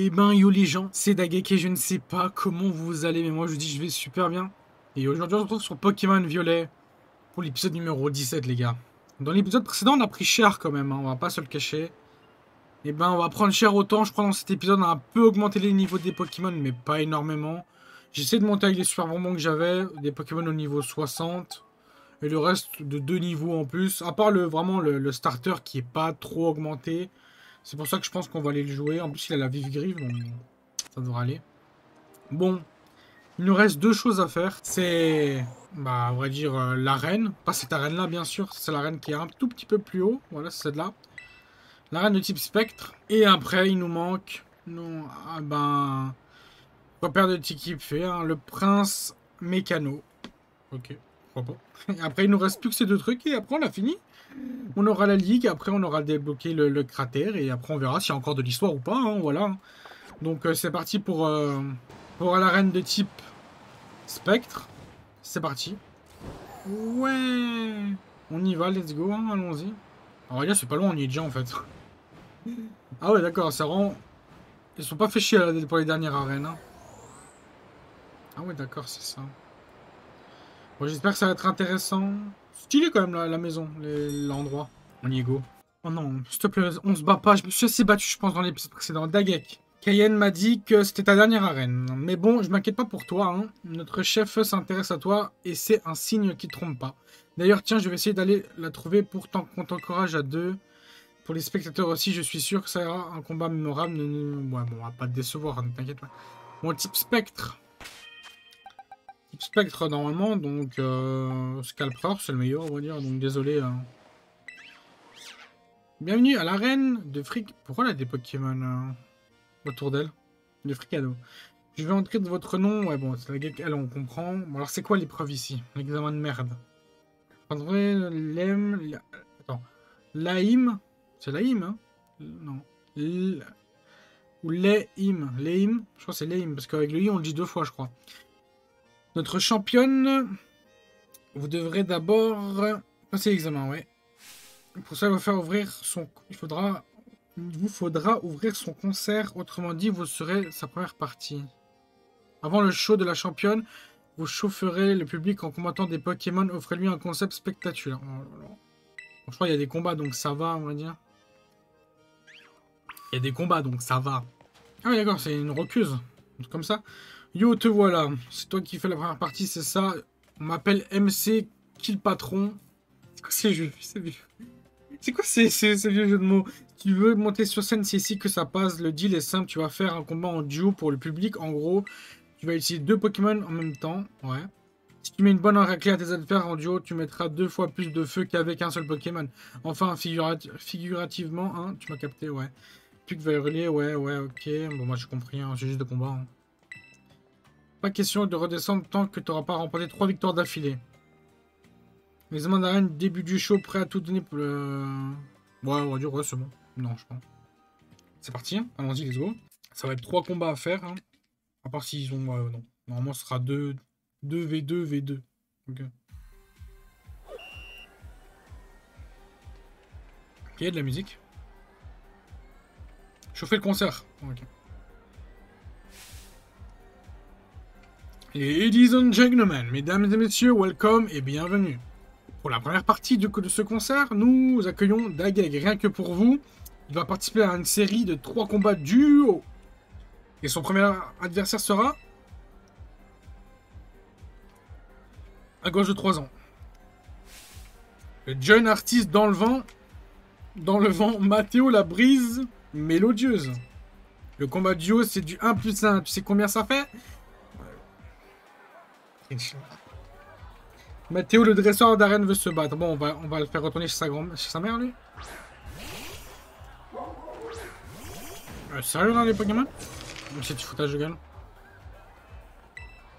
Eh ben yo les gens, c'est Dagek et je ne sais pas comment vous allez, mais moi je vous dis je vais super bien. Et aujourd'hui on se retrouve sur Pokémon Violet pour l'épisode numéro 17 les gars. Dans l'épisode précédent on a pris cher quand même, hein, on va pas se le cacher. Eh ben on va prendre cher autant, je crois dans cet épisode on a un peu augmenté les niveaux des Pokémon mais pas énormément. J'essaie de monter avec les super bonbons que j'avais, des Pokémon au niveau 60. Et le reste de 2 niveaux en plus, à part vraiment le starter qui est pas trop augmenté. C'est pour ça que je pense qu'on va aller le jouer. En plus, il a la vive grive, donc ça devrait aller. Bon, il nous reste deux choses à faire. C'est, bah, on va dire, l'arène. Pas cette arène-là, bien sûr. C'est l'arène qui est un tout petit peu plus haut. Voilà, c'est celle-là. L'arène de type spectre. Et après, il nous manque... Non, ah ben... Repère de type fait, hein, le prince mécano. Ok, pourquoi pas. Et après, il nous reste plus que ces deux trucs et après, on a fini. On aura la ligue, après on aura débloqué le cratère et après on verra s'il y a encore de l'histoire ou pas, hein, voilà. Donc c'est parti pour l'arène de type spectre. C'est parti. Ouais. On y va, let's go, hein, allons-y. Alors là c'est pas loin, on y est déjà en fait. Ah ouais d'accord, ça rend... Ils sont pas fait chier là, pour les dernières arènes. Hein. Ah ouais d'accord, c'est ça. Bon j'espère que ça va être intéressant. Stylé quand même la maison, l'endroit. On y est go. Oh non, s'il te plaît, on se bat pas. Je me suis assez battu, je pense, dans l'épisode précédent. Dagek. Cayenne m'a dit que c'était ta dernière arène. Mais bon, je m'inquiète pas pour toi. Hein. Notre chef s'intéresse à toi et c'est un signe qui trompe pas. D'ailleurs, tiens, je vais essayer d'aller la trouver pour qu'on t'encourage à deux. Pour les spectateurs aussi, je suis sûr que ça ira un combat mémorable. Ouais, bon, on va pas te décevoir, ne t'inquiète pas. Bon, type spectre. Type spectre, normalement, donc... Scalper, c'est le meilleur, on va dire. Donc, désolé... Bienvenue à l'arène de Fric... Pourquoi elle a des Pokémon autour d'elle? De Fricado. Je vais entrer de votre nom. Ouais, bon, c'est la gueule qu'elle, on comprend. Bon, alors c'est quoi l'épreuve ici? L'examen de merde. Prendrez l'Aim... Attends. L'Aim... C'est l'Aim, hein? Non. Ou l'Aim. L'Aim. Je crois que c'est l'Aim, parce qu'avec le I, on le dit deux fois, je crois. Notre championne... Vous devrez d'abord... passer l'examen, ouais. Pour ça, il va faire ouvrir son... Il vous faudra ouvrir son concert. Autrement dit, vous serez sa première partie. Avant le show de la championne, vous chaufferez le public en combattant des Pokémon. Offrez-lui un concept spectaculaire. Oh là là. Bon, je crois qu'il y a des combats, donc ça va, on va dire. Il y a des combats, donc ça va. Ah oui, d'accord, c'est une roqueuse. Comme ça. Yo, te voilà. C'est toi qui fais la première partie, c'est ça. On m'appelle MC Kill Patron. C'est quoi ces jeux? C'est quoi ces vieux jeux de mots? Tu veux monter sur scène, c'est ici que ça passe. Le deal est simple, tu vas faire un combat en duo pour le public. En gros, tu vas utiliser deux Pokémon en même temps. Ouais. Si tu mets une bonne raclée à tes adversaires en duo, tu mettras 2 fois plus de feu qu'avec un seul Pokémon. Enfin, figurativement, hein, tu m'as capté, ouais. Plus que va hurler, ouais, ok. Bon, moi j'ai compris, hein, c'est juste de combat. Hein. Pas question de redescendre tant que tu n'auras pas remporté 3 victoires d'affilée. L'examen d'arène, début du show, prêt à tout donner pour le... Ouais, on va dire, ouais, c'est bon. Non, je pense. C'est parti, hein. Allons-y, let's go. Ça va être 3 combats à faire. Hein. À part s'ils ont... non. Normalement, ce sera 2 V2, V2. Ok. Ok, il y a de la musique. Chauffer le concert. Ok. Ladies and gentlemen, mesdames et messieurs, welcome et bienvenue. Pour la première partie de ce concert, nous accueillons Dagek. Rien que pour vous, il va participer à une série de 3 combats duo. Et son premier adversaire sera... à gauche de 3 ans. Le jeune artiste dans le vent. Dans le vent, Mathéo la brise mélodieuse. Le combat duo, c'est du 1 plus 1. Tu sais combien ça fait? Mathéo, le dresseur d'arène, veut se battre. Bon, on va le faire retourner chez sa mère, lui. Sérieux, là, les Pokémon? C'est du foutage de gueule.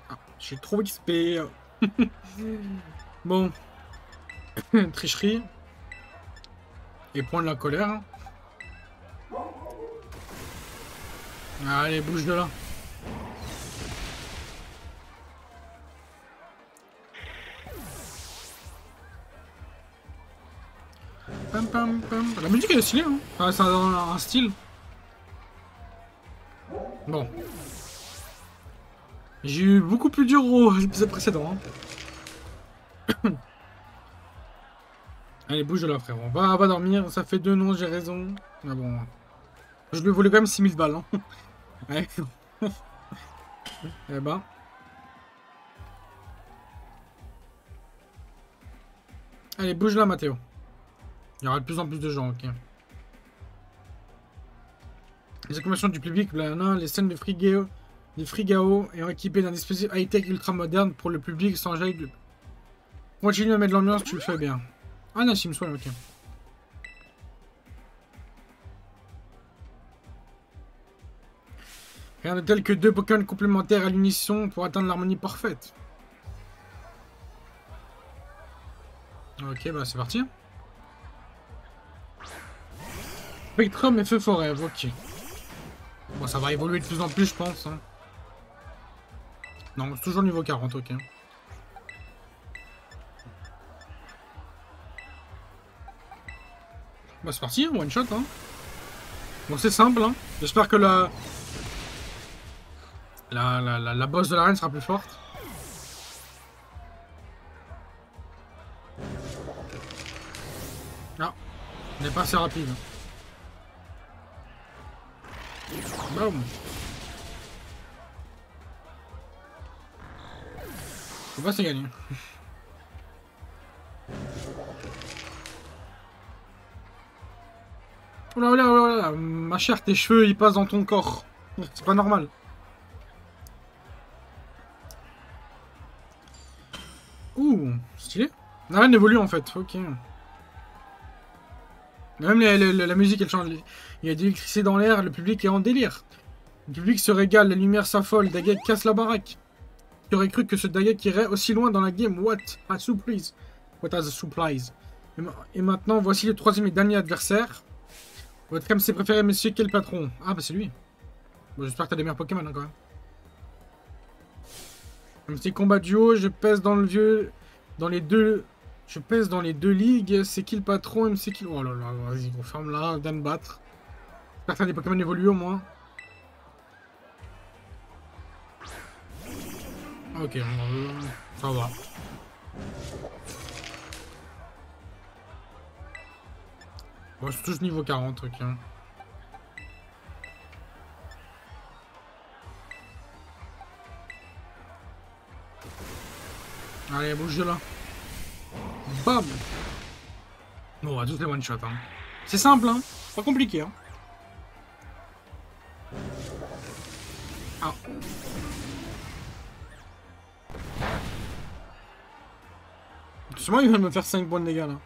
Ah, j'ai trop XP. Bon. Tricherie. Et point de la colère. Allez, bouge de là. Pam, pam, pam. La musique elle est stylée, hein. Ah, ça a un style. Bon. J'ai eu beaucoup plus dur au épisode précédent. Hein. Allez, bouge de là, frère. Va dormir. Ça fait 2 non, j'ai raison. Mais bon. Je lui voulais quand même 6000 balles. Hein. Ouais. Eh ben. Allez, bouge là, Mathéo. Il y aura de plus en plus de gens, ok. Les acclamations du public, blablabla, les scènes de Frigao, des Frigao ayant équipé d'un dispositif high-tech ultra moderne pour le public sans jaillir de... Continue à mettre l'ambiance, tu le fais bien. Ah, Nassim, soit ok. Rien de tel que 2 Pokémon complémentaires à l'unisson pour atteindre l'harmonie parfaite. Ok, bah c'est parti. Spectrum et Feu Forêt, ok. Bon, ça va évoluer de plus en plus, je pense. Hein. Non, c'est toujours niveau 40, ok. Bah c'est parti, one shot. Hein. Bon, c'est simple. Hein. J'espère que la boss de l'arène sera plus forte. Ah, elle n'est pas assez rapide. Boum. Faut pas, c'est gagné. Oh là là là là, ma chère, tes cheveux ils passent dans ton corps. C'est pas normal. Ouh, stylé. L'arène évolue en fait, ok. Même la musique elle change. Il y a de l'électricité dans l'air, le public est en délire. Le public se régale, la lumière s'affole, Dagek casse la baraque. Qui aurait cru que ce Dagek irait aussi loin dans la game? What a surprise. What a surprise. Et maintenant, voici le troisième et dernier adversaire. Votre MC préféré, monsieur, quel patron? Ah, bah c'est lui. Bon, j'espère que t'as des meilleurs Pokémon hein, quand même. Un petit combat duo, je pèse dans le vieux. Dans les deux. Je pèse dans les 2 ligues. C'est qui le patron? MC qui. Oh là là, vas-y, on ferme là, viens de battre. J'espère que t'as des Pokémon évolués au moins. Ok, ça va. Bon, je touche niveau 40, ok. Allez, bouge de là. Bam. Bon, on va tous les one-shot. Hein. C'est simple, hein. Pas compliqué, hein. Ah. Sûrement, il va me faire 5 points de dégâts, là.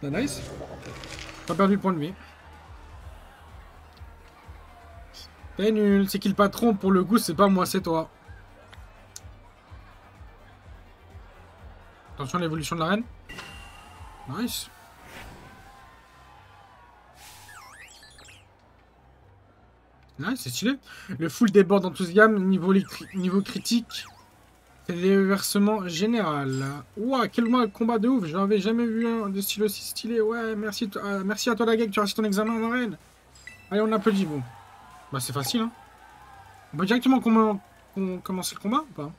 Bah, nice. Pas perdu le point de vie. T'es nul. C'est qui le patron? Pour le coup, c'est pas moi, c'est toi. Attention à l'évolution de l'arène. Nice. Nice, c'est stylé. Le full déborde d'enthousiasme, niveau critique. C'est l'inversement général. Ouah, quel combat de ouf. Je n'avais jamais vu un de style aussi stylé. Ouais, merci, merci à toi, la gag, tu as réussi ton examen en arène. Allez, on applaudit, bon. Bah, c'est facile, hein. On peut directement commencer le combat ou pas?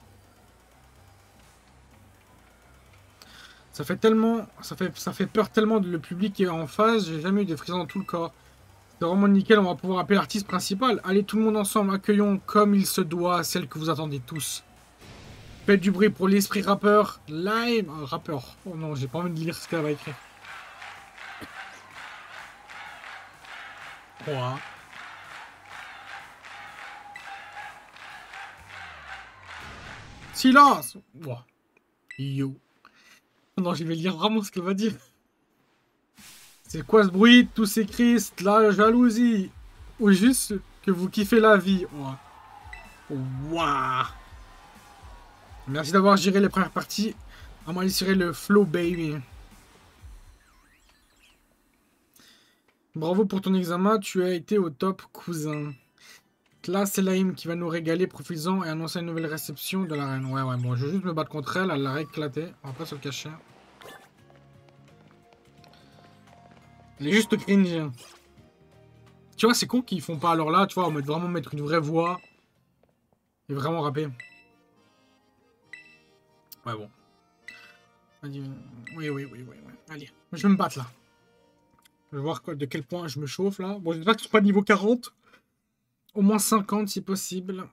Ça fait tellement... Ça fait peur tellement de le public qui est en face. J'ai jamais eu des frissons dans tout le corps. C'est vraiment nickel, on va pouvoir appeler l'artiste principal. Allez, tout le monde ensemble, accueillons comme il se doit celle que vous attendez tous. Faites du bruit pour l'esprit rappeur. Lime. Rappeur. Oh non, j'ai pas envie de lire ce qu'elle va écrire. Quoi? Silence. Ouah. Yo. Non, je vais lire vraiment ce qu'elle va dire. C'est quoi ce bruit? Tous ces cris, la jalousie. Ou juste que vous kiffez la vie. Ouah. Merci d'avoir géré les premières parties. À moi, il serait le flow, baby. Bravo pour ton examen, tu as été au top, cousin. Là, c'est Laïm qui va nous régaler, profitant et annoncer une nouvelle réception de la reine. Ouais, bon, je vais juste me battre contre elle, elle l'a éclaté. On va pas se le cacher. Elle est juste cringe. Tu vois, c'est con qu'ils font pas alors là, tu vois, on va vraiment mettre une vraie voix. Et vraiment rapper. Ouais, bon. Oui, oui, oui, oui, oui. Allez, je vais me battre là. Je vais voir de quel point je me chauffe là. Bon, j'espère que je suis pas niveau 40. Au moins 50 si possible.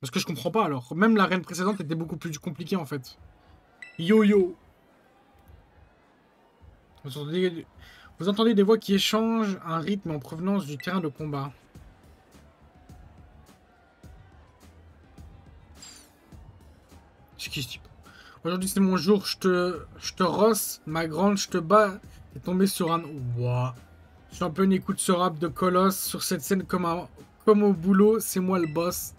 Parce que je comprends pas alors. Même la reine précédente était beaucoup plus compliquée en fait. Yo-yo. Vous entendez des voix qui échangent un rythme en provenance du terrain de combat. C'est qui ce type? Aujourd'hui c'est mon jour, je te rosse, ma grande, je te bats. T'es tombé sur un... Ouah. Championne écoute ce rap de colosse sur cette scène comme au boulot, c'est moi le boss.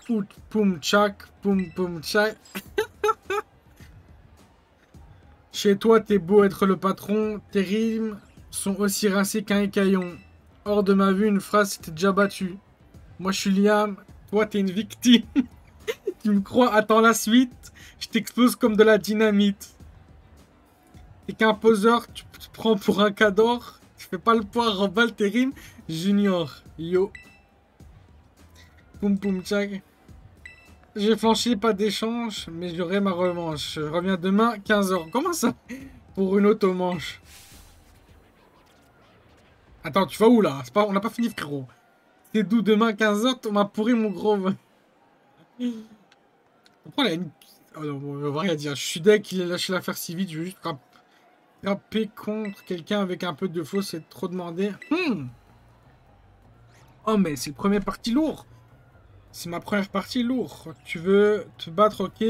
Pout, poum, tchak, poum, poum, tchak. Chez toi, t'es beau être le patron, tes rimes sont aussi rincées qu'un écaillon. Hors de ma vue, une phrase s'était déjà battue. Moi, je suis Liam, toi, t'es une victime. Tu me crois, attends la suite. Je t'explose comme de la dynamite. T'es qu'un poseur, tu te prends pour un cador. Tu fais pas le poids, remballe tes rimes. Junior, yo. Poum poum tchak. J'ai flanché, pas d'échange, mais j'aurai ma revanche. Je reviens demain, 15h. Comment ça? Pour une auto-manche. Attends, tu vas où là? Pas... On n'a pas fini, frérot. C'est d'où demain, 15h, tu m'as pourri mon gros. Pourquoi il a une... Oh non, on va rien dire. Je suis deck, il a lâché l'affaire si vite. Je veux juste rapper contre quelqu'un avec un peu de faux, c'est trop demandé. Oh, mais c'est le premier parti lourd. C'est ma première partie lourd. Tu veux te battre, ok.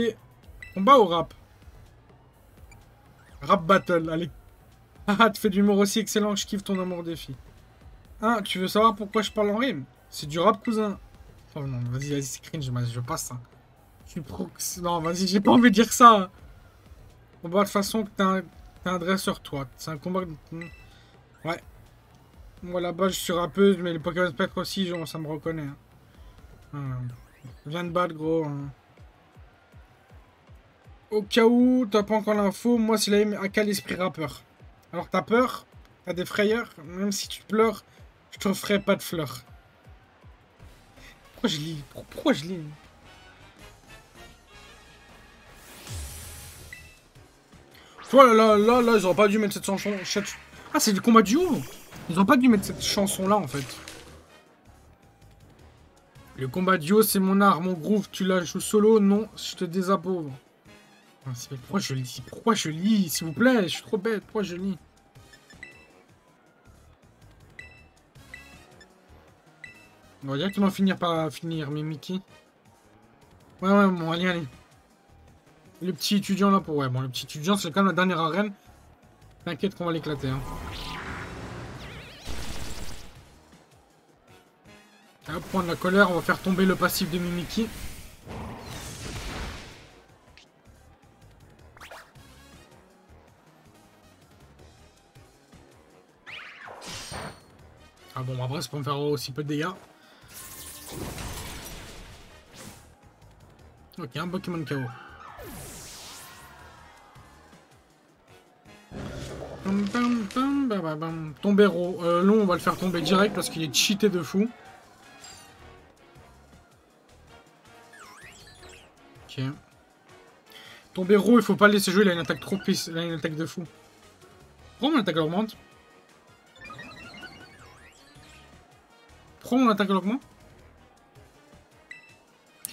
Combat ou rap? Rap battle, allez. Haha, tu fais du humour aussi excellent que je kiffe ton amour défi. Hein, tu veux savoir pourquoi je parle en rime? C'est du rap, cousin. Oh non, vas-y, c'est cringe, je passe ça. Je suis pro... Non, vas-y, j'ai pas envie de dire ça. Combat de façon que t'es un dresseur, toi. C'est un combat... Ouais. Moi, là-bas, je suis rappeuse, mais les Pokémon Spectre aussi, genre, ça me reconnaît. Viens de battre, gros. Au cas où t'as pas encore l'info, moi, c'est la même à l'esprit rappeur. Alors, t'as peur, t'as des frayeurs, même si tu pleures, je te ferai pas de fleurs. Pourquoi je lis? Pourquoi je lis? Toi, là, ils auraient pas dû mettre cette chanson. Ah, c'est du combat duo. Ils ont pas dû mettre cette chanson-là, en fait. Le combat duo, c'est mon art, mon groove. Tu la joues solo? Non, je te désapprouve. Pourquoi je lis? Pourquoi je lis? S'il vous plaît, je suis trop bête. Pourquoi je lis? On va directement finir par finir, mais Mickey. Ouais, bon, allez. Le petit étudiant là pour... Ouais, bon, le petit étudiant, c'est quand même la dernière arène. T'inquiète qu'on va l'éclater, hein. On va prendre la colère, on va faire tomber le passif de Mimiki. Ah bon, après, c'est pour me faire aussi peu de dégâts. Ok, un Pokémon KO. Tombero. Non, on va le faire tomber direct parce qu'il est cheaté de fou. Ok. Tombero, il faut pas le laisser jouer, il a une attaque trop pisse. Il a une attaque de fou. Prends mon attaque augmente. Prends mon attaque augmente.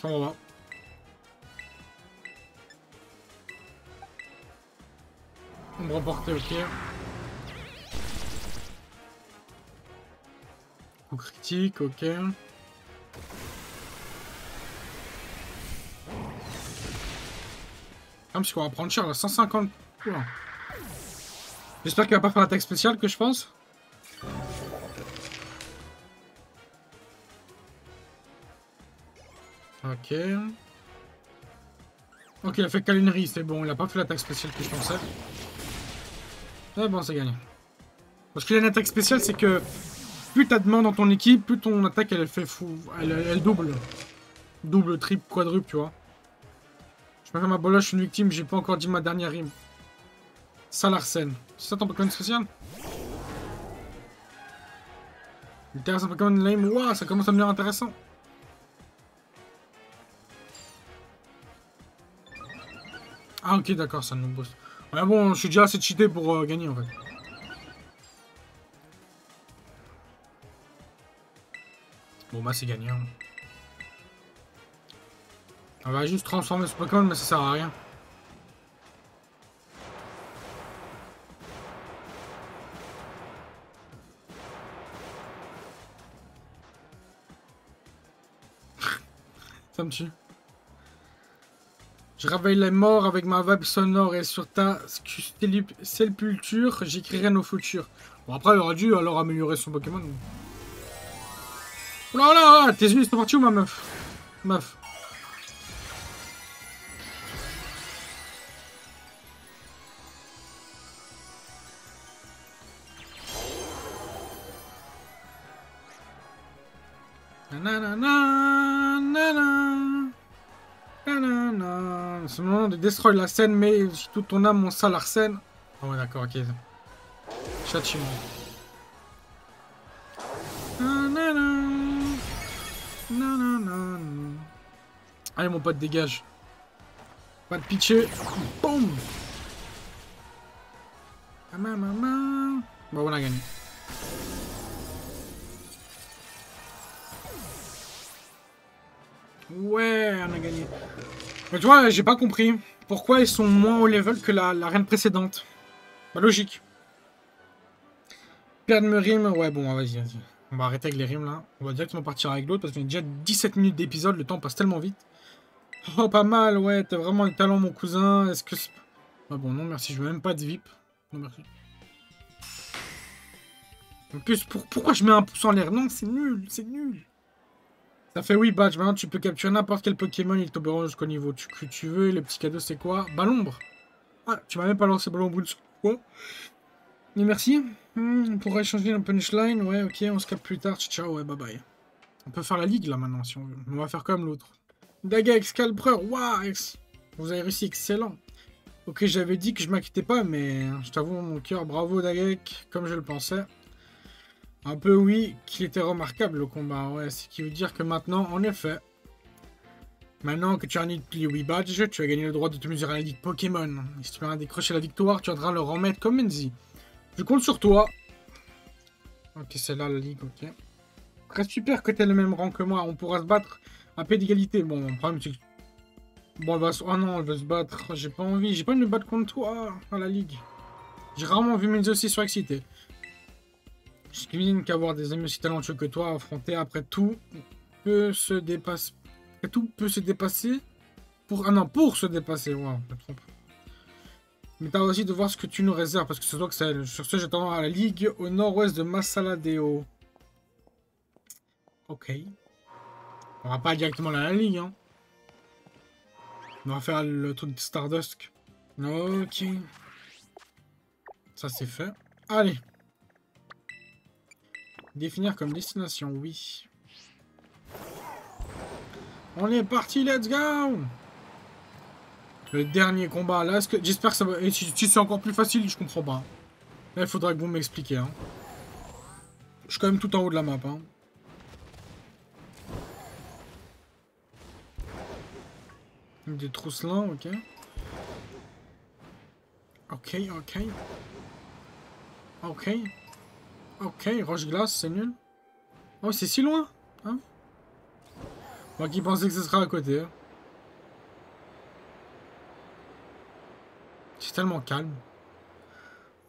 On va. On me remporter, ok. Coup critique, ok. Ah, parce qu'on va prendre cher, là, 150. J'espère qu'il va pas faire l'attaque spéciale que je pense. Ok. Ok, il a fait câlinerie, c'est bon. Il a pas fait l'attaque spéciale que je pensais. Ah bon, c'est gagné. Parce qu'il y a une attaque spéciale, c'est que plus t'as de mains dans ton équipe, plus ton attaque elle fait fou. Elle double. Double, triple, quadruple, tu vois. Je me fais ma boloche, je suis une victime, j'ai pas encore dit ma dernière rime. Salarsen. C'est ça ton Pokémon spécial? Intéressant Pokémon lame. Ouah, ça commence à devenir intéressant. Ah ok, d'accord, ça nous booste. Ouais, bon, je suis déjà assez cheaté pour gagner en fait. Bon bah c'est gagné. Hein. On va juste transformer ce Pokémon, mais ça sert à rien. Ça me tue. Je réveille les morts avec ma vague sonore et sur ta sépulture, j'écrirai nos futurs. Bon, après, il aurait dû alors améliorer son Pokémon. Oh là là, tes yeux, ils sont partis où, ma meuf? Meuf. C'est le moment de destroy la scène, mais si toute ton âme, mon sale Arsène. Ah ouais, d'accord, ok. Chachimo. Allez, mon pote, dégage. Pas de pitié. Boum. Bon, on a gagné. Ouais, on a gagné. Mais tu vois, j'ai pas compris. Pourquoi ils sont moins haut level que la reine précédente? Bah, logique. Perdre mes rimes. Ouais, bon, vas-y, vas-y. On va arrêter avec les rimes là. On va directement partir avec l'autre parce qu'on a déjà 17 minutes d'épisode. Le temps passe tellement vite. Oh, pas mal, ouais. T'as vraiment le talent, mon cousin. Est-ce que... Ah bon, non, merci. Je veux même pas de VIP. Non, merci. En plus, pourquoi je mets un pouce en l'air? Non, c'est nul, c'est nul. Ça fait oui, badge. Maintenant, tu peux capturer n'importe quel Pokémon. Il t'obéira jusqu'au niveau que tu veux. Le petit cadeau, c'est quoi? Ballombre. Ah, tu m'as même pas lancé Ballombre. Quoi? Et merci. On pourra échanger un punchline. Ouais, ok, on se capte plus tard. Ciao, ouais, bye bye. On peut faire la ligue là maintenant si on veut. On va faire comme l'autre. Dagex, Calpreur, waouh! Vous avez réussi, excellent. Ok, j'avais dit que je m'inquiétais pas, mais je t'avoue, mon cœur, bravo Dagek, comme je le pensais. Un peu oui, qu'il était remarquable le combat, ouais, ce qui veut dire que maintenant, en effet, maintenant que tu as un Wii Badge, tu as gagné le droit de te mesurer à la ligue Pokémon. Et si tu viens décrocher la victoire, tu viendras le remettre comme Menzi. Je compte sur toi. Ok, c'est là la ligue, ok. Reste super que tu aies le même rang que moi, on pourra se battre à paix d'égalité. Bon, le problème c'est que... Bon, elle va se... Oh non, elle veut se battre. J'ai pas envie de me battre contre toi à la ligue. J'ai rarement vu Menzi aussi surexcité. Je devine qu'avoir des amis aussi talentueux que toi, affronter après tout peut se dépasser. Tout peut se dépasser. Pour... Ah non, pour se dépasser. Wow, je me trompe. Mais t'as aussi de voir ce que tu nous réserves, parce que c'est toi que c'est. Sur ce, j'attends à la ligue au nord-ouest de Masaladeo. Ok. On va pas directement à la ligue, hein. On va faire le truc de Stardust. Ok. Ça c'est fait. Allez. Définir comme destination, oui. On est parti, let's go! Le dernier combat, là, j'espère que ça va... Et si c'est encore plus facile, je comprends pas. Là, il faudra que vous m'expliquiez, hein. Je suis quand même tout en haut de la map, hein. Des trousselins, ok. Ok, ok. Ok. Ok, roche-glace, c'est nul. Oh, c'est si loin, hein. Moi qui pensais que ce serait à côté. Hein. C'est tellement calme.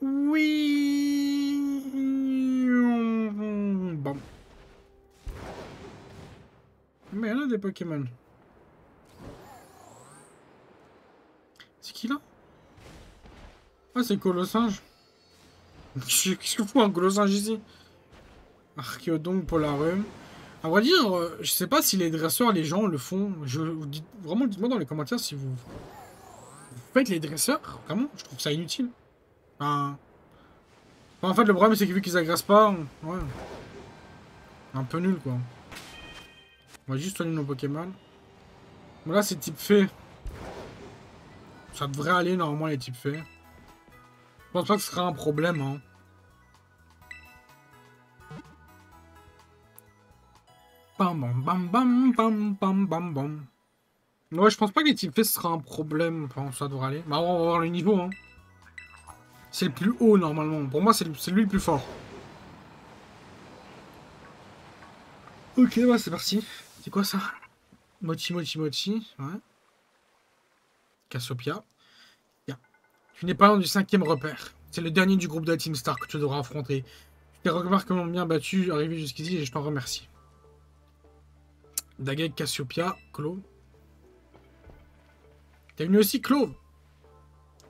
Oui. Bon. Mais il y en a des Pokémon. C'est qui là? Ah, c'est Colossinge. Qu'est-ce que fout un Colossinge ici? Archéodon, Polarum. À vrai dire, je sais pas si les dresseurs, les gens le font. Vraiment, dites-moi dans les commentaires si vous faites les dresseurs. Vraiment, je trouve ça inutile. Enfin, en fait, le problème, c'est que vu qu'ils agressent pas, ouais. Un peu nul, quoi. On va juste soigner nos Pokémon. Bon, là, c'est type fée. Ça devrait aller, normalement, les types fées. Je pense pas que ce sera un problème, hein. Bam bam bam bam bam bam bam bam. Ouais, je pense pas que les types faits ce sera un problème. Enfin, ça devrait aller. Bah, on va voir le niveau, hein. C'est le plus haut, normalement. Pour moi, c'est lui le plus fort. Ok, ouais, c'est parti. C'est quoi, ça? Mochi, mochi, mochi. Ouais. Cassiopeia. Bien. Tu n'es pas loin du 5e repère. C'est le dernier du groupe de la Team Star que tu devras affronter. Tu t'es remarquablement bien battu, arrivé jusqu'ici, et je t'en remercie. Daguet, Cassiopeia, Clo. T'es venu aussi, Clo.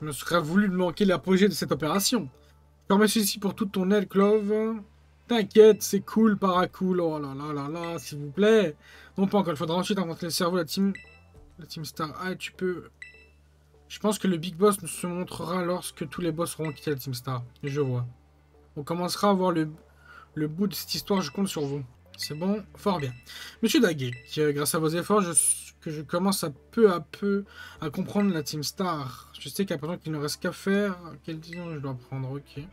Je me serais voulu manquer l'apogée de cette opération. Je te remercie ici pour toute ton aide, Clove. T'inquiète, c'est cool, paracool. Oh là là là là, s'il vous plaît. Non, pas encore. Il faudra ensuite inventer le cerveau de la Team Star. Ah, tu peux... Je pense que le Big Boss nous se montrera lorsque tous les boss auront quitté la Team Star. Je vois. On commencera à voir le bout de cette histoire. Je compte sur vous. C'est bon, fort bien. Monsieur Daguet, grâce à vos efforts, je commence à peu à comprendre la Team Star. Je sais qu'à présent qu'il ne reste qu'à faire. Quelle décision je dois prendre? Ok.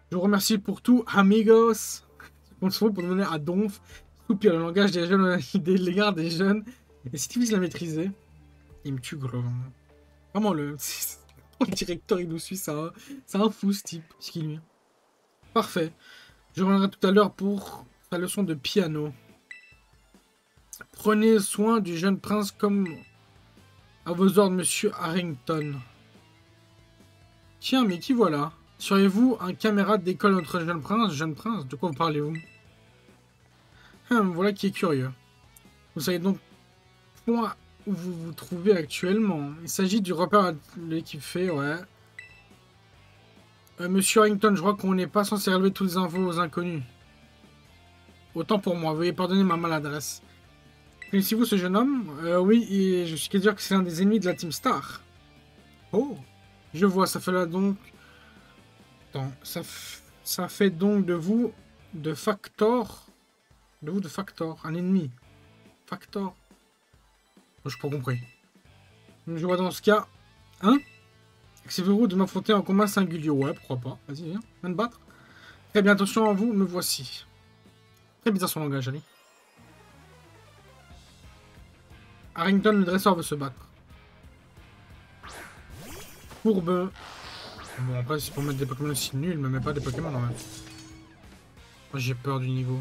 Je vous remercie pour tout, amigos. On se retrouve pour donner à Donf. Soupir, le langage des jeunes, des l'égard des jeunes. Et c'est difficile à maîtriser. Il me tue, gros. Vraiment, le directeur, il nous suit, c'est un fou, ce type. Ce qu'il lui. Parfait. Je reviendrai tout à l'heure pour sa leçon de piano. Prenez soin du jeune prince comme à vos ordres, monsieur Harrington. Tiens, mais qui voilà? Seriez-vous un camarade d'école entre jeune prince? Jeune prince? De quoi vous parlez-vous? Voilà qui est curieux. Vous savez donc point où vous vous trouvez actuellement. Il s'agit du repère de l'équipe fait, ouais. Monsieur Harrington, je crois qu'on n'est pas censé relever toutes les infos aux inconnus. Autant pour moi, veuillez pardonner ma maladresse. Connaissez-vous ce jeune homme? Oui, et je suis qu'à dire que c'est un des ennemis de la Team Star. Oh, je vois, ça fait là donc... Attends, ça fait donc de vous, de Factor... De Factor, un ennemi. Factor. Je n'ai pas compris. Je vois dans ce cas... Hein? Acceptez-vous de m'affronter en combat singulier? Ouais, pourquoi pas. Vas-y, viens me battre. Très bien, attention à vous, me voici. Très bizarre son langage, allez. Harrington, le dresseur, veut se battre. Courbe. Bon, après, c'est pour mettre des Pokémon aussi nuls, mais pas des Pokémon, en même. Moi, j'ai peur du niveau.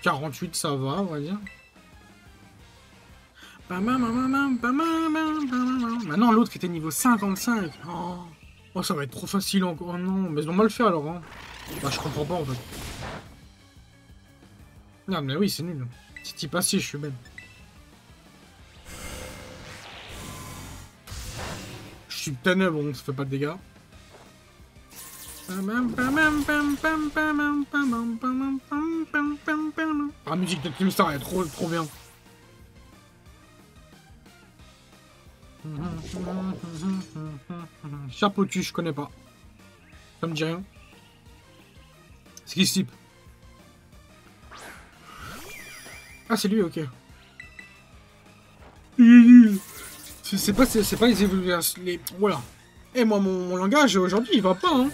48, ça va, on va dire. Maintenant, l'autre qui était niveau 55. Oh, ça va être trop facile encore. Oh non, mais on va le faire alors. Hein. Bah, je comprends pas en fait. Non, mais oui, c'est nul. Si t'y passes, je suis bête. Je suis ténèbre, bon, ça fait pas de dégâts. La musique de Team Star est trop bien. Chapeautu, je connais pas. Ça me dit rien. C'est qui ce type? Ah, c'est lui, ok. C'est pas les évolutions. Voilà. Et moi, mon langage aujourd'hui, il va pas, hein.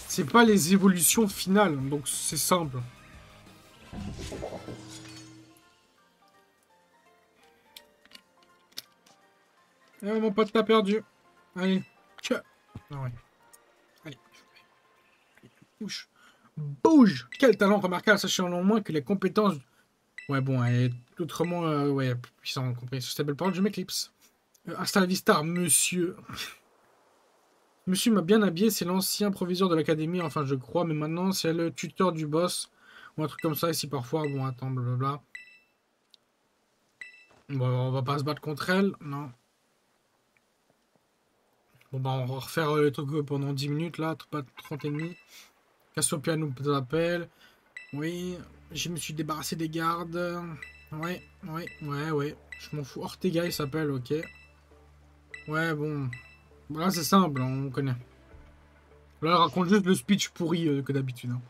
C'est pas les évolutions finales, donc c'est simple. Eh, mon pote, t'as perdu. Allez, tchè. Ah ouais. Allez. Bouge. Bouge. Quel talent remarquable, sachant néanmoins que les compétences... Ouais, bon, elle est autrement, ouais, puissant, compris. Sur ces belles paroles, je m'éclipse. Hasta la vista, monsieur. Monsieur m'a bien habillé, c'est l'ancien proviseur de l'académie, enfin je crois, mais maintenant c'est le tuteur du boss, ou un truc comme ça, ici parfois, bon attends, blablabla. Bon, on va pas se battre contre elle, non. Bon bah on va refaire le truc pendant 10 minutes là, pas 30 ennemis. Cassiopeia nous appelle. Oui, je me suis débarrassé des gardes. Ouais. Je m'en fous. Ortega il s'appelle, ok. Ouais, bon. Voilà, c'est simple, on connaît. Là, elle raconte juste le speech pourri que d'habitude. Hein.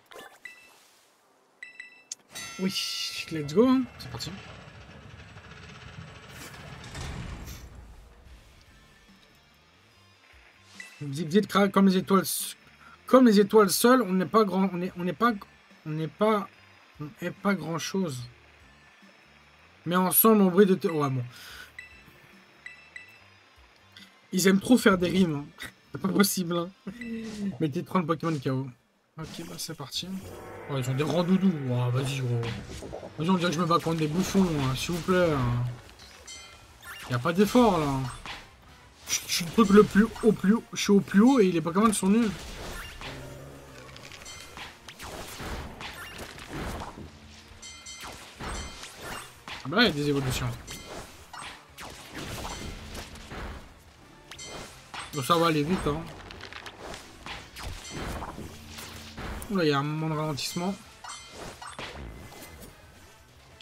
Oui, let's go, hein. C'est parti. Zip Zip craque comme les étoiles. Comme les étoiles seules, on n'est pas grand. On n'est pas grand chose. Mais ensemble, on brille de. Ouais, bon. Ils aiment trop faire des rimes. Hein. C'est pas possible. Hein. Mettez 30 Pokémon KO. Ok, bah c'est parti. Oh, ils ont des randoudous. Oh, vas-y, gros. Vas-y, on dirait que je me bats contre des bouffons, hein, s'il vous plaît. Hein. Y a pas d'effort, là. Je suis le truc le plus haut, plus haut. Je suis au plus haut et les Pokémon sont nuls. Ah bah là, il y a des évolutions. Donc ça va aller vite, hein. Oula, il y a un moment de ralentissement.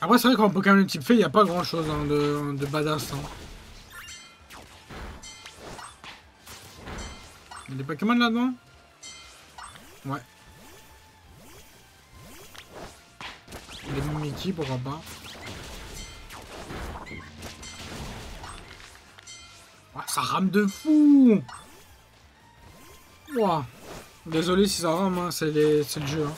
Après, c'est vrai qu'en Pokémon type fait, il n'y a pas grand chose hein, de badass. Hein. Il y a des Pokémon là-dedans? Ouais. Des Mimikyu, pourquoi pas. Oh, ça rame de fou! Wow. Désolé si ça rame, hein, c'est le jeu. Hein.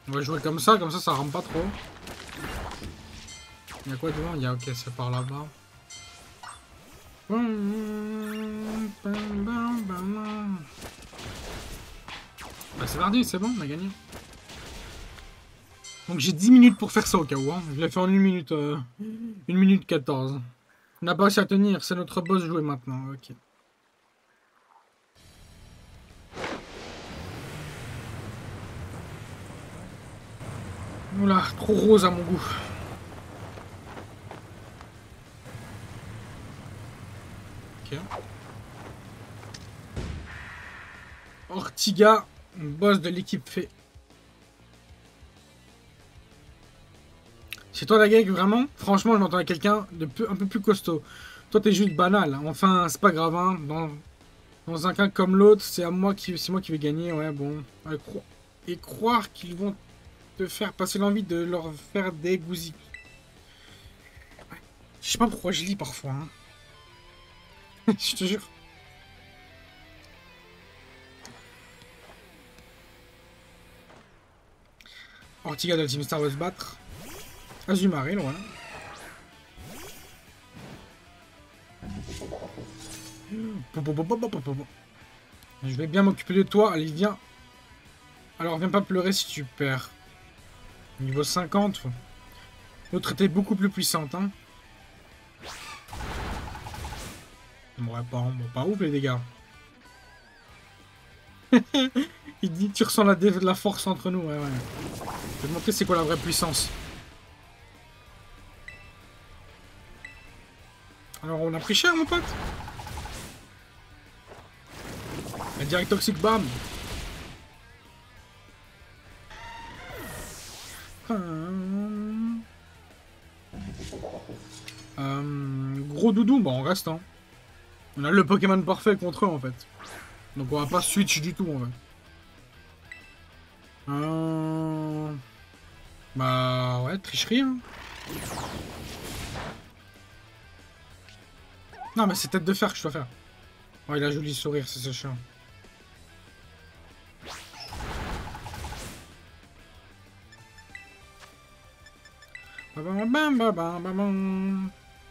On va jouer comme ça ça rame pas trop. Il y a quoi devant? Il y a ok, c'est par là-bas. Bah, c'est parti, c'est bon, on a gagné. Donc j'ai 10 minutes pour faire ça au cas où. Hein. Je l'ai fait en 1 minute, 1 minute 14. On n'a pas réussi à tenir, c'est notre boss jouer maintenant. Ok. Oula, trop rose à mon goût. Ok. Ortiga, boss de l'équipe fait. C'est toi la gag vraiment? Franchement, je m'entendais quelqu'un de un peu plus costaud. Toi, t'es juste banal. Enfin, c'est pas grave. Hein. Dans un cas comme l'autre, c'est moi qui vais gagner. Ouais, bon. Ouais, et croire qu'ils vont te faire passer l'envie de leur faire des gousies. Je sais pas pourquoi je lis parfois. Hein. Je te jure. Ortiga de la Team Star va se battre. Azumarill, voilà. Je vais bien m'occuper de toi. Allez, viens. Alors, viens pas pleurer si tu perds. Niveau 50. L'autre était beaucoup plus puissante. Hein. Ouais, pas ouf les dégâts. Il dit tu ressens la force entre nous. Ouais, ouais. Je vais te montrer c'est quoi la vraie puissance. Alors on a pris cher mon pote. Un direct toxique bam. Gros doudou, bah on reste hein. On a le Pokémon parfait contre eux en fait. Donc on va pas switch du tout en fait. Bah ouais, tricherie hein. Non mais c'est tête de fer que je dois faire. Oh il a un joli sourire, c'est chiant.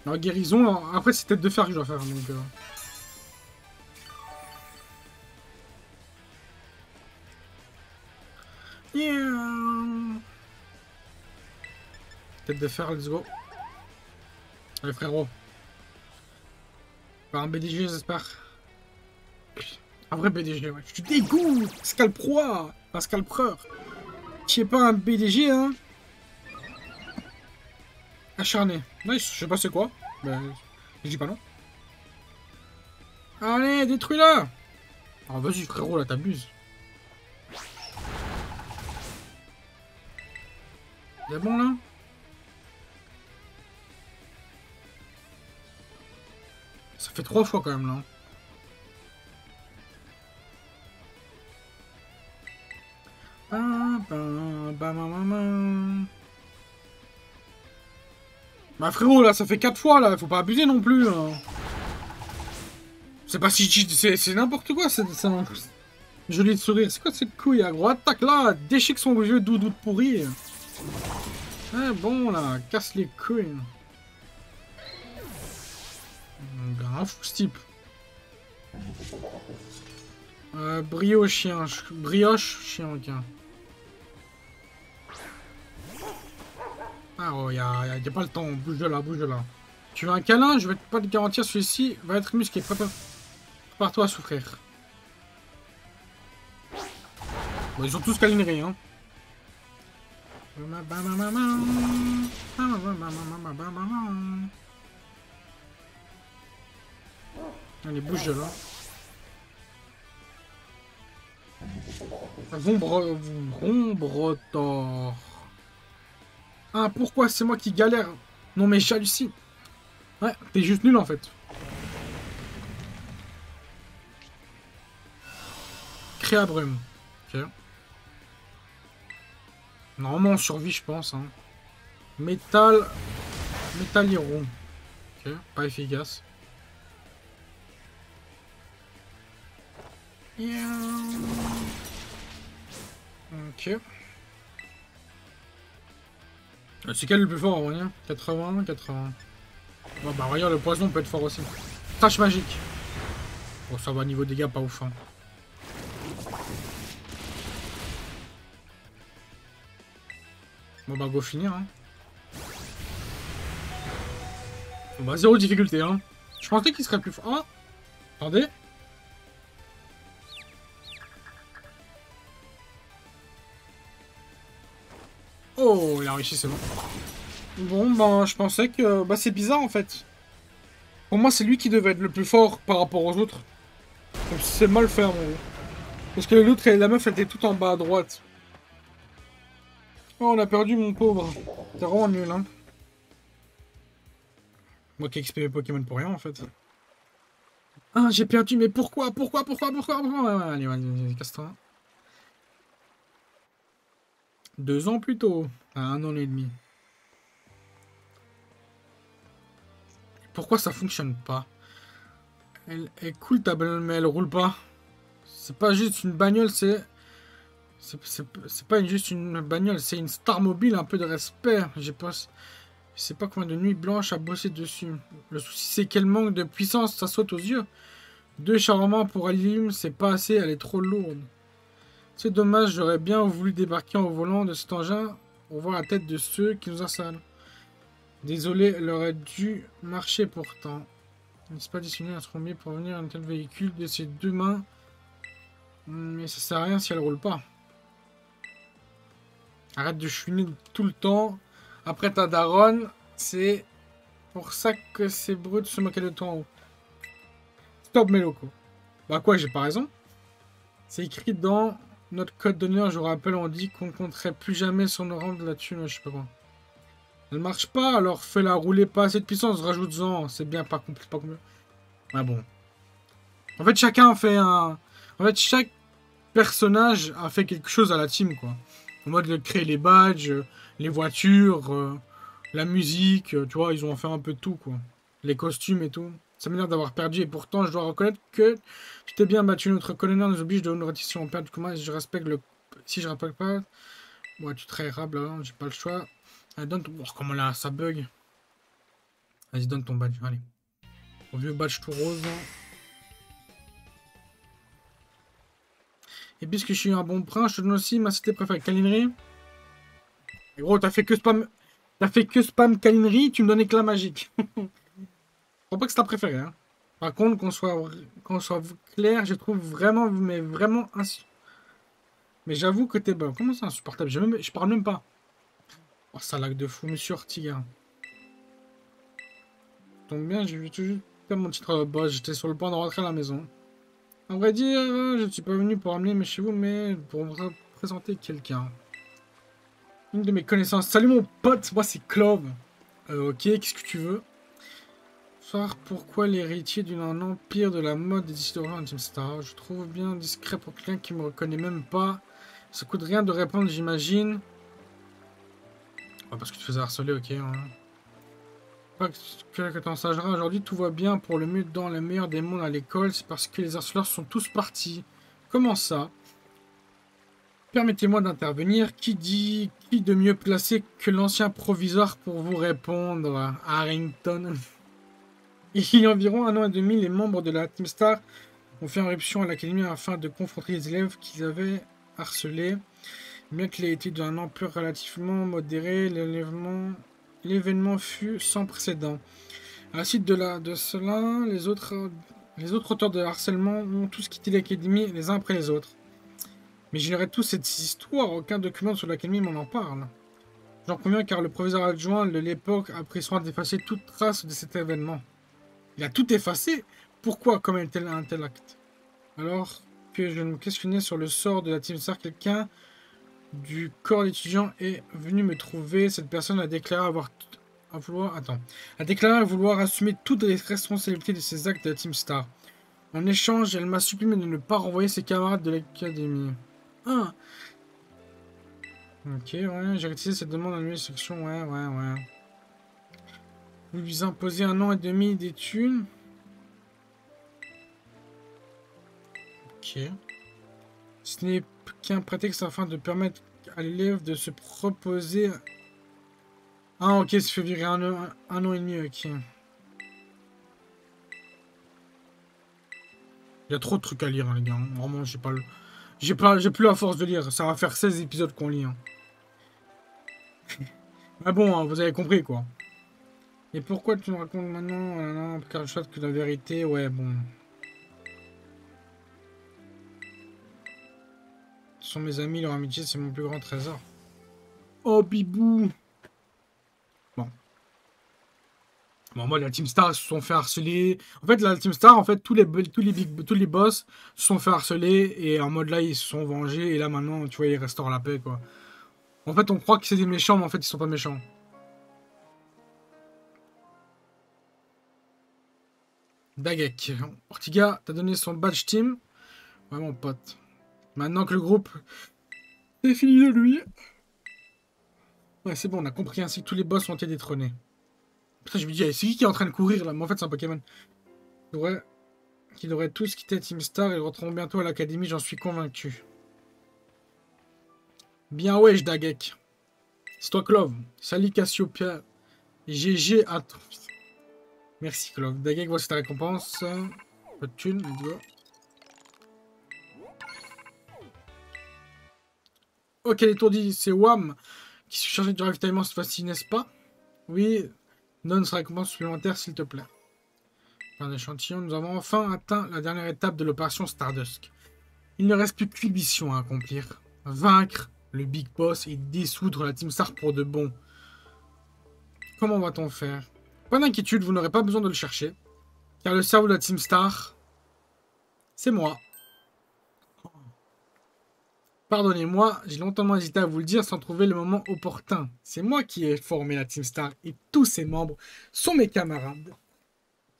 Alors guérison, après c'est tête de fer que je dois faire donc... Yeah. Tête de fer, let's go. Allez frérot. Par un BDG j'espère. Un vrai BDG, ouais. Je te dégoûte. Scalproie. Un scalpreur. Je sais pas un BDG, hein. Acharné. Nice, je sais pas c'est quoi. Mais je dis pas non. Allez, détruis-la. Ah vas-y frérot, là t'abuses. C'est bon là? Ça fait 3 fois quand même là. Bah frérot, là, ça fait 4 fois, là. Faut pas abuser non plus. Hein. C'est pas si... C'est n'importe quoi, c'est un... Joli de sourire. C'est quoi cette couille, gros? Attaque, là. Déchique son vieux doudou de pourri. Ouais, bon, là. Casse les couilles. Un fou, ce type. Brioche chien. Brioche chien, ok. Ah oh, y a pas le temps, bouge de là, bouge de là. Tu veux un câlin? Je vais pas te garantir, celui-ci va être musclé. Prépare-toi à souffrir. Bon, ils ont tous câlinerie, hein. Allez, bouge de là. Vombrotor. Ah, pourquoi c'est moi qui galère? Non, mais j'hallucine. Ouais, t'es juste nul en fait. Créabrume. Ok. Normalement, on survit, je pense. Hein. Métal. Métalliron. Ok, pas efficace. Ok. C'est quel le plus fort en vrai? 80, 80. Bon, bah regarde, le poison peut être fort aussi. Tâche magique. Bon, ça va, niveau dégâts, pas ouf. Hein. Bon, bah go finir. Hein. Bon, bah zéro difficulté. Hein. Je pensais qu'il serait plus fort. Ah, attendez. Oh, il a réussi, c'est bon. Bon, bah je pensais que... Bah c'est bizarre en fait. Pour moi, c'est lui qui devait être le plus fort par rapport aux autres. C'est mal fait, mon gros. Parce que l'autre, la meuf, elle était tout en bas à droite. Oh, on a perdu, mon pauvre. T'es vraiment nul, hein. Moi qui ai exprimé Pokémon pour rien, en fait. Ah, j'ai perdu, mais pourquoi? Pourquoi? Allez, vas-y, casse-toi. 2 ans plus tôt. À 1 an et demi. Pourquoi ça fonctionne pas? Elle est cool ta bagnole, mais elle roule pas. C'est pas juste une bagnole, c'est... C'est pas juste une bagnole, c'est une star mobile, un peu de respect. Je sais pas combien de nuits blanches à bosser dessus. Le souci, c'est qu'elle manque de puissance, ça saute aux yeux. 2 charmants pour Alim, c'est pas assez, elle est trop lourde. C'est dommage, j'aurais bien voulu débarquer en volant de cet engin pour voir la tête de ceux qui nous assalent. Désolé, elle aurait dû marcher pourtant. N'est-ce pas destiné à se remettre pour venir un tel véhicule de ses 2 mains? Mais ça sert à rien si elle roule pas. Arrête de chouiner tout le temps. Après ta daronne, c'est pour ça que c'est brut de se moquer de toi en haut. Stop mes locaux. Bah quoi, j'ai pas raison. C'est écrit dans notre code d'honneur, je vous rappelle, on dit qu'on ne compterait plus jamais sur nos rangs de la thune, je sais pas quoi. Elle marche pas, alors fais-la rouler pas assez de puissance, rajoute-en. C'est bien, pas compliqué, pas compliqué. Ah bon. En fait, chacun fait un... En fait, chaque personnage a fait quelque chose à la team, quoi. En mode de créer les badges, les voitures, la musique, tu vois, ils ont fait un peu de tout, quoi. Les costumes et tout. Ça m'énerve d'avoir perdu, et pourtant, je dois reconnaître que tu t'es bien battu. Notre colonel nous oblige de nous retirer si on perd du combat, si je respecte le... Si je respecte pas... Ouais, tu trahiras, là, j'ai pas le choix. Allez, donne ton... Oh, comment là, ça bug. Vas-y, donne ton badge, allez. Au vieux badge tout rose. Et puisque je suis un bon prince, je te donne aussi ma cité préférée, Calinerie. Et gros, t'as fait que spam... T'as fait que spam Calinerie, tu me donnes éclat magique. Je crois pas que c'est ta préférée, hein. Par contre, qu'on soit clair, je trouve vraiment, mais vraiment mais j'avoue que t'es bon. Comment c'est insupportable? Je parle même pas. Oh, ça lag de fou, monsieur Ortiga. Tombe bien, j'ai vu toujours faire mon titre boss. J'étais sur le point de rentrer à la maison. À vrai dire, je ne suis pas venu pour amener mes chevaux, mais pour vous présenter quelqu'un. Une de mes connaissances. Salut mon pote, moi c'est Clove. Ok, qu'est-ce que tu veux? Savoir pourquoi l'héritier d'un empire de la mode est décidé de rejoindre Team Star. Je trouve bien discret pour quelqu'un qui me reconnaît même pas. Ça coûte rien de répondre, j'imagine. Oh, parce que tu te faisais harceler, ok. Hein. pas que t'en sacheras. Aujourd'hui, tout va bien pour le mieux dans le meilleur des mondes à l'école. C'est parce que les harceleurs sont tous partis. Comment ça? Permettez-moi d'intervenir. Qui de mieux placé que l'ancien proviseur pour vous répondre? Harrington. Il y a environ 1 an et demi, les membres de la Team Star ont fait éruption à l'académie afin de confronter les élèves qu'ils avaient harcelés. Bien qu'il ait été d'une ampleur relativement modérée, l'événement fut sans précédent. À la suite de cela, les autres auteurs de harcèlement ont tous quitté l'académie les uns après les autres. Mais j'ignorais tous cette histoire, aucun document sur l'académie m'en en parle. J'en conviens car le proviseur adjoint de l'époque a pris soin d'effacer toute trace de cet événement. Il a tout effacé? Pourquoi commet-il un tel acte? Alors que je me questionnais sur le sort de la Team Star, quelqu'un du corps d'étudiants est venu me trouver. Cette personne a déclaré vouloir assumer toutes les responsabilités de ses actes de la Team Star. En échange, elle m'a supplié de ne pas renvoyer ses camarades de l'académie. Ah. Ok, ouais, j'ai retiré cette demande en nouvelle section, ouais. Vous lui imposez 1 an et demi d'études. Ok. Ce n'est qu'un prétexte afin de permettre à l'élève de se proposer... Ah ok, ça fait virer un an et demi, ok. Il y a trop de trucs à lire, hein, les gars. Vraiment, j'ai plus la force de lire. Ça va faire 16 épisodes qu'on lit. Hein. Mais bon, hein, vous avez compris, quoi. Et pourquoi tu me racontes maintenant, car je que la vérité, ouais, bon. Ce sont mes amis, leur amitié, c'est mon plus grand trésor. Oh, bibou. Bon, moi, la Team Star se sont fait harceler. En fait, la Team Star, en fait, tous les boss se sont fait harceler. Et en mode là, ils se sont vengés. Et là, maintenant, tu vois, ils restaurent la paix, quoi. En fait, on croit que c'est des méchants, mais en fait, ils sont pas méchants. Dagek. Ortiga t'as donné son badge team. Ouais, mon pote. Maintenant que le groupe est fini de lui. Ouais, c'est bon, on a compris ainsi que tous les boss ont été détrônés. Putain, je me dis, c'est qui est en train de courir là? Mais en fait, c'est un Pokémon. Qu'ils devraient tous quitter Team Star et rentreront bientôt à l'académie, j'en suis convaincu. Bien wesh, Dagek. C'est toi, Clove. Salut, Cassiopeia. GG à tous. Merci, Clove. Dagek, voici ta récompense. Pas de thune, let's go. Ok, l'étourdi, c'est Wam qui se chargé du ravitaillement cette fois-ci, n'est-ce pas? Oui. Donne sa récompense supplémentaire, s'il te plaît. Fin d'échantillon, nous avons enfin atteint la dernière étape de l'opération Stardusk. Il ne reste plus qu'une mission à accomplir. Vaincre le Big Boss et dissoudre la Team Star pour de bon. Comment va-t-on faire? Pas d'inquiétude, vous n'aurez pas besoin de le chercher. Car le cerveau de la Team Star, c'est moi. Pardonnez-moi, j'ai longtemps hésité à vous le dire sans trouver le moment opportun. C'est moi qui ai formé la Team Star et tous ses membres sont mes camarades.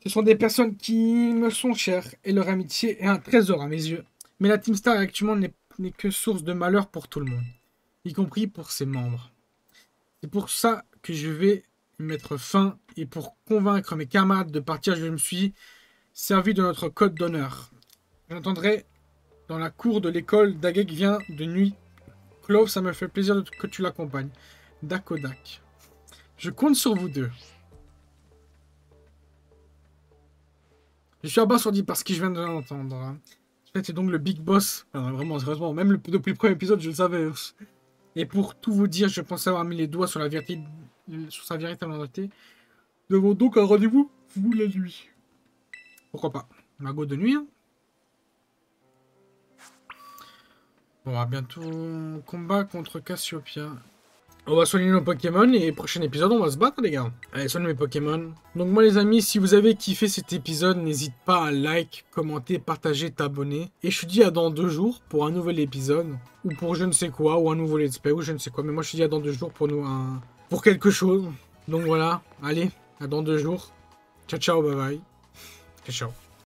Ce sont des personnes qui me sont chères et leur amitié est un trésor à mes yeux. Mais la Team Star actuellement n'est que source de malheur pour tout le monde, y compris pour ses membres. C'est pour ça que je vais y mettre fin et pour convaincre mes camarades de partir, je me suis servi de notre code d'honneur. J'entendrai dans la cour de l'école, Dagek vient de nuit. Clove, ça me fait plaisir que tu l'accompagnes. Dakodak. Je compte sur vous deux. Je suis abasourdi par ce que je viens de l'entendre. Hein. C'est donc le Big Boss. Enfin, vraiment, sérieusement, même depuis le premier épisode, je le savais. Et pour tout vous dire, je pensais avoir mis les doigts sur sa véritable identité. Nous avons donc un rendez-vous, vous la nuit. Pourquoi pas? Magot de nuit, hein. Bon, à bientôt. Combat contre Cassiopeia. On va soigner nos Pokémon et prochain épisode, on va se battre, les gars. Allez, soigne mes Pokémon. Donc moi, les amis, si vous avez kiffé cet épisode, n'hésite pas à like, commenter, partager, t'abonner. Et je te dis à dans 2 jours pour un nouvel épisode. Ou pour je ne sais quoi, ou un nouveau let's play, ou je ne sais quoi. Mais moi, je te dis à dans 2 jours pour pour quelque chose. Donc voilà, allez, à dans 2 jours. Ciao, ciao, bye bye. Ciao, ciao.